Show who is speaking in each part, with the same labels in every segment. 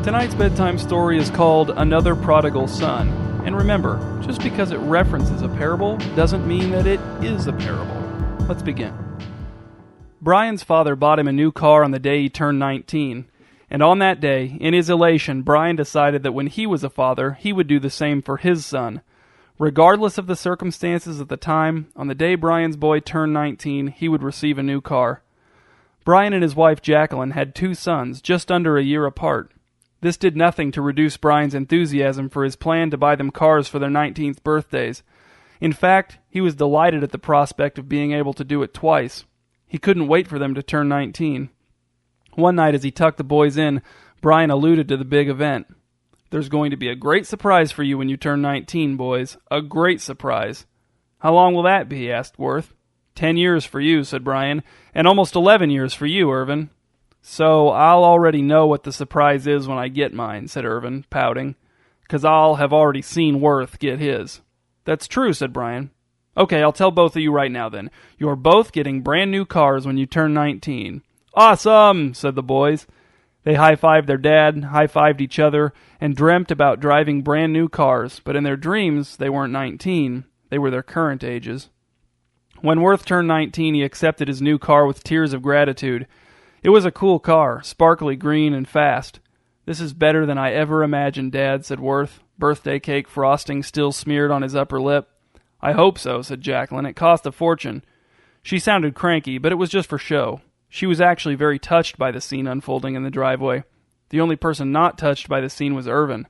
Speaker 1: Tonight's bedtime story is called Another Prodigal Son. And remember, just because it references a parable doesn't mean that it is a parable. Let's begin. Brian's father bought him a new car on the day he turned 19. And on that day, in his elation, Brian decided that when he was a father, he would do the same for his son. Regardless of the circumstances at the time, on the day Brian's boy turned 19, he would receive a new car. Brian and his wife Jacqueline had 2 sons, just under a year apart. This did nothing to reduce Brian's enthusiasm for his plan to buy them cars for their 19th birthdays. In fact, he was delighted at the prospect of being able to do it twice. He couldn't wait for them to turn 19. One night as he tucked the boys in, Brian alluded to the big event. "There's going to be a great surprise for you when you turn 19, boys. A great surprise." "How long will that be?" asked Worth. 10 years for you," said Brian, "and almost 11 years for you, Ervin." "So I'll already know what the surprise is when I get mine," said Ervin, pouting, "'cause I'll have already seen Worth get his." "That's true," said Brian. "Okay, I'll tell both of you right now then. You're both getting brand new cars when you turn 19. "Awesome," said the boys. They high-fived their dad, high-fived each other, and dreamt about driving brand new cars, but in their dreams they weren't 19. They were their current ages. When Worth turned 19, he accepted his new car with tears of gratitude. It was a cool car, sparkly green and fast. "This is better than I ever imagined, Dad," said Worth, birthday cake frosting still smeared on his upper lip. "I hope so," said Jacqueline. "It cost a fortune." She sounded cranky, but it was just for show. She was actually very touched by the scene unfolding in the driveway. The only person not touched by the scene was Ervin.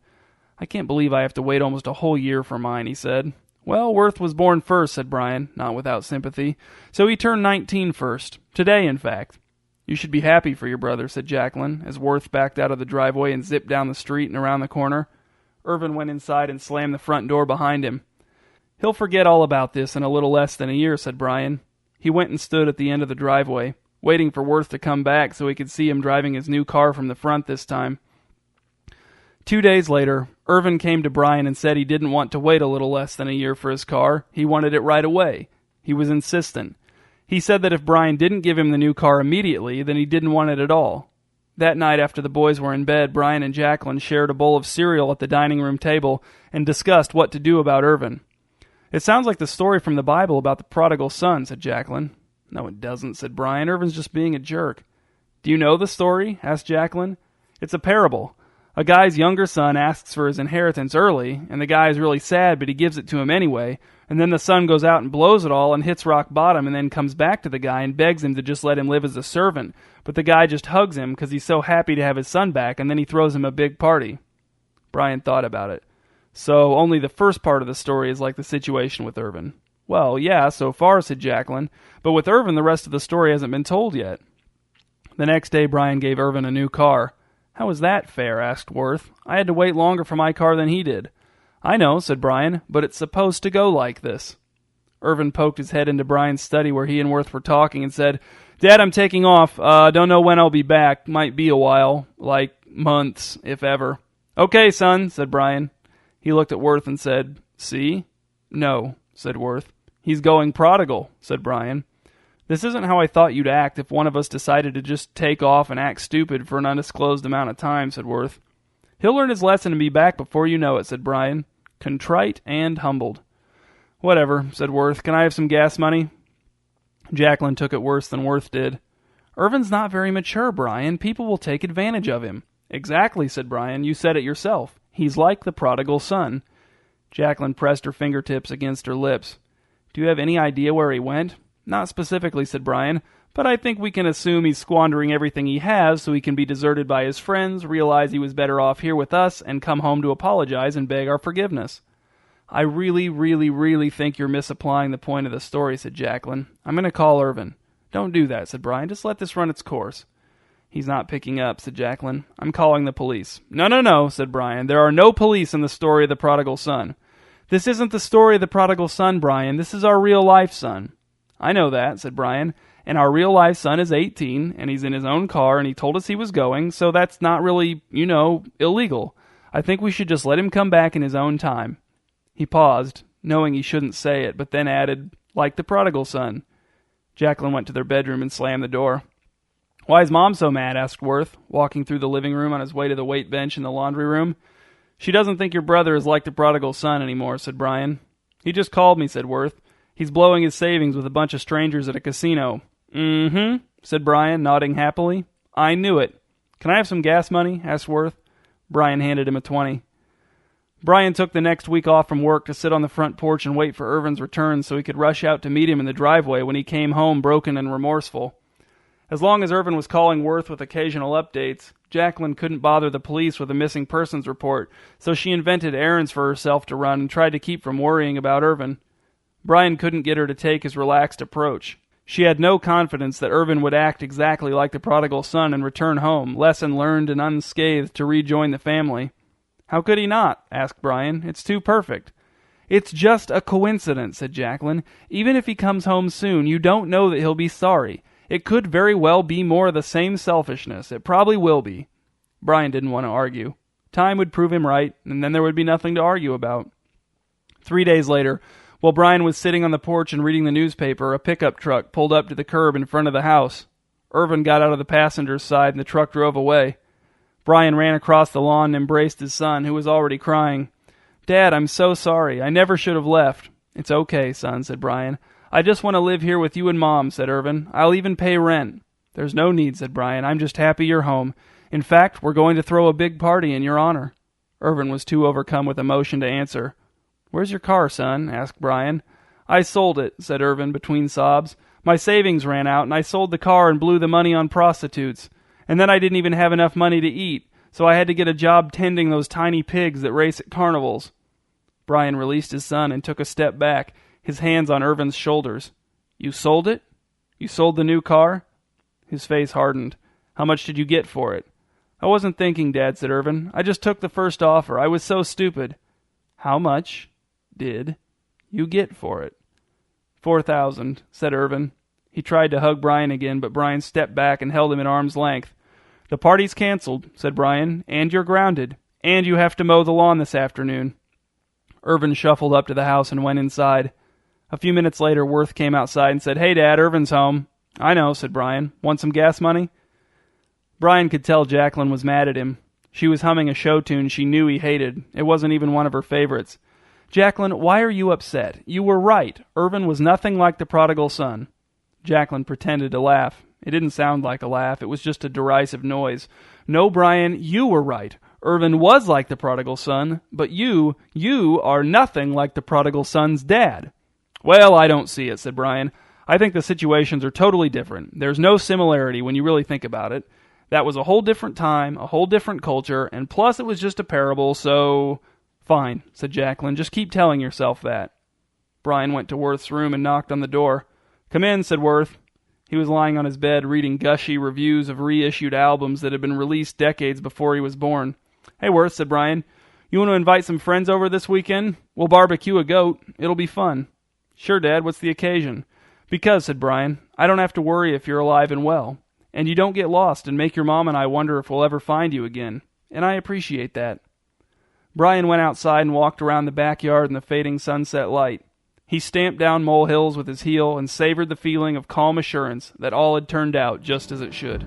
Speaker 1: "I can't believe I have to wait almost a whole year for mine," he said. "Well, Worth was born first," said Brian, not without sympathy. "So he turned 19 first. Today, in fact." "You should be happy for your brother," said Jacqueline, as Worth backed out of the driveway and zipped down the street and around the corner. Ervin went inside and slammed the front door behind him. "He'll forget all about this in a little less than a year," said Brian. He went and stood at the end of the driveway, waiting for Worth to come back so he could see him driving his new car from the front this time. 2 days later, Ervin came to Brian and said he didn't want to wait a little less than a year for his car. He wanted it right away. He was insistent. He said that if Brian didn't give him the new car immediately, then he didn't want it at all. That night, after the boys were in bed, Brian and Jacqueline shared a bowl of cereal at the dining room table and discussed what to do about Ervin. "It sounds like the story from the Bible about the prodigal son," said Jacqueline. "No, it doesn't," said Brian. "Ervin's just being a jerk." "Do you know the story?" asked Jacqueline. "It's a parable. A guy's younger son asks for his inheritance early, and the guy is really sad, but he gives it to him anyway, and then the son goes out and blows it all and hits rock bottom and then comes back to the guy and begs him to just let him live as a servant, but the guy just hugs him because he's so happy to have his son back, and then he throws him a big party." Brian thought about it. "So only the first part of the story is like the situation with Ervin." "Well, yeah, so far," said Jacqueline, "but with Ervin the rest of the story hasn't been told yet." The next day Brian gave Ervin a new car. "How is that fair?" asked Worth. "I had to wait longer for my car than he did." "I know," said Brian, "but it's supposed to go like this." Ervin poked his head into Brian's study where he and Worth were talking and said, "Dad, I'm taking off. Don't know when I'll be back. Might be a while. Like months, if ever." "Okay, son," said Brian. He looked at Worth and said, "See?" "No," said Worth. "He's going prodigal," said Brian. "This isn't how I thought you'd act if one of us decided to just take off and act stupid for an undisclosed amount of time," said Worth. "He'll learn his lesson and be back before you know it," said Brian, contrite and humbled. "Whatever," said Worth. "Can I have some gas money?" Jacqueline took it worse than Worth did. "Ervin's not very mature, Brian. People will take advantage of him." "Exactly," said Brian. "You said it yourself. He's like the prodigal son." Jacqueline pressed her fingertips against her lips. "Do you have any idea where he went?" "Not specifically," said Brian, "but I think we can assume he's squandering everything he has so he can be deserted by his friends, realize he was better off here with us, and come home to apologize and beg our forgiveness." "I really think you're misapplying the point of the story," said Jacqueline. "I'm going to call Ervin." "Don't do that," said Brian. "Just let this run its course." "He's not picking up," said Jacqueline. "I'm calling the police." No, said Brian. "There are no police in the story of the prodigal son." "This isn't the story of the prodigal son, Brian. This is our real-life son." "I know that," said Brian. "And our real-life son is 18, and he's in his own car, and he told us he was going, so that's not really, illegal. I think we should just let him come back in his own time." He paused, knowing he shouldn't say it, but then added, "like the prodigal son." Jacqueline went to their bedroom and slammed the door. "Why is Mom so mad?" asked Worth, walking through the living room on his way to the weight bench in the laundry room. "She doesn't think your brother is like the prodigal son anymore," said Brian. "He just called me," said Worth. "He's blowing his savings with a bunch of strangers at a casino." "Mm-hmm," said Brian, nodding happily. "I knew it. Can I have some gas money?" asked Worth. Brian handed him a 20. Brian took the next week off from work to sit on the front porch and wait for Ervin's return so he could rush out to meet him in the driveway when he came home broken and remorseful. As long as Ervin was calling Worth with occasional updates, Jacqueline couldn't bother the police with a missing persons report, so she invented errands for herself to run and tried to keep from worrying about Ervin. Brian couldn't get her to take his relaxed approach. She had no confidence that Ervin would act exactly like the prodigal son and return home, lesson learned and unscathed, to rejoin the family. "How could he not?" asked Brian. "It's too perfect." "It's just a coincidence," said Jacqueline. "Even if he comes home soon, you don't know that he'll be sorry. It could very well be more of the same selfishness. It probably will be." Brian didn't want to argue. Time would prove him right, and then there would be nothing to argue about. 3 days later, while Brian was sitting on the porch and reading the newspaper, a pickup truck pulled up to the curb in front of the house. Ervin got out of the passenger's side and the truck drove away. Brian ran across the lawn and embraced his son, who was already crying. "Dad, I'm so sorry. I never should have left." "It's okay, son," said Brian. "I just want to live here with you and Mom," said Ervin. "I'll even pay rent." "There's no need," said Brian. "I'm just happy you're home. In fact, we're going to throw a big party in your honor." Ervin was too overcome with emotion to answer. "Where's your car, son?" asked Brian. "I sold it," said Ervin between sobs. "My savings ran out, and I sold the car and blew the money on prostitutes. And then I didn't even have enough money to eat, so I had to get a job tending those tiny pigs that race at carnivals." Brian released his son and took a step back, his hands on Ervin's shoulders. "You sold it? You sold the new car?" His face hardened. "How much did you get for it?" "I wasn't thinking, Dad," said Ervin. "I just took the first offer. I was so stupid." "How much did you get for it?" "4,000, said Ervin. He tried to hug Brian again, but Brian stepped back and held him at arm's length. "The party's canceled," said Brian, "and you're grounded. And you have to mow the lawn this afternoon." Ervin shuffled up to the house and went inside. A few minutes later, Worth came outside and said, "Hey, Dad, Ervin's home." "I know," said Brian. "Want some gas money?" Brian could tell Jacqueline was mad at him. She was humming a show tune she knew he hated. It wasn't even one of her favorites. "Jacqueline, why are you upset? You were right. Ervin was nothing like the prodigal son." Jacqueline pretended to laugh. It didn't sound like a laugh. It was just a derisive noise. "No, Brian, you were right. Ervin was like the prodigal son, but you are nothing like the prodigal son's dad." "Well, I don't see it," said Brian. "I think the situations are totally different. There's no similarity when you really think about it. That was a whole different time, a whole different culture, and plus it was just a parable, so—" "Fine," said Jacqueline. "Just keep telling yourself that." Brian went to Worth's room and knocked on the door. "Come in," said Worth. He was lying on his bed reading gushy reviews of reissued albums that had been released decades before he was born. "Hey, Worth," said Brian. "You want to invite some friends over this weekend? We'll barbecue a goat. It'll be fun." "Sure, Dad. What's the occasion?" "Because," said Brian, "I don't have to worry if you're alive and well. And you don't get lost and make your mom and I wonder if we'll ever find you again. And I appreciate that." Brian went outside and walked around the backyard in the fading sunset light. He stamped down molehills with his heel and savored the feeling of calm assurance that all had turned out just as it should.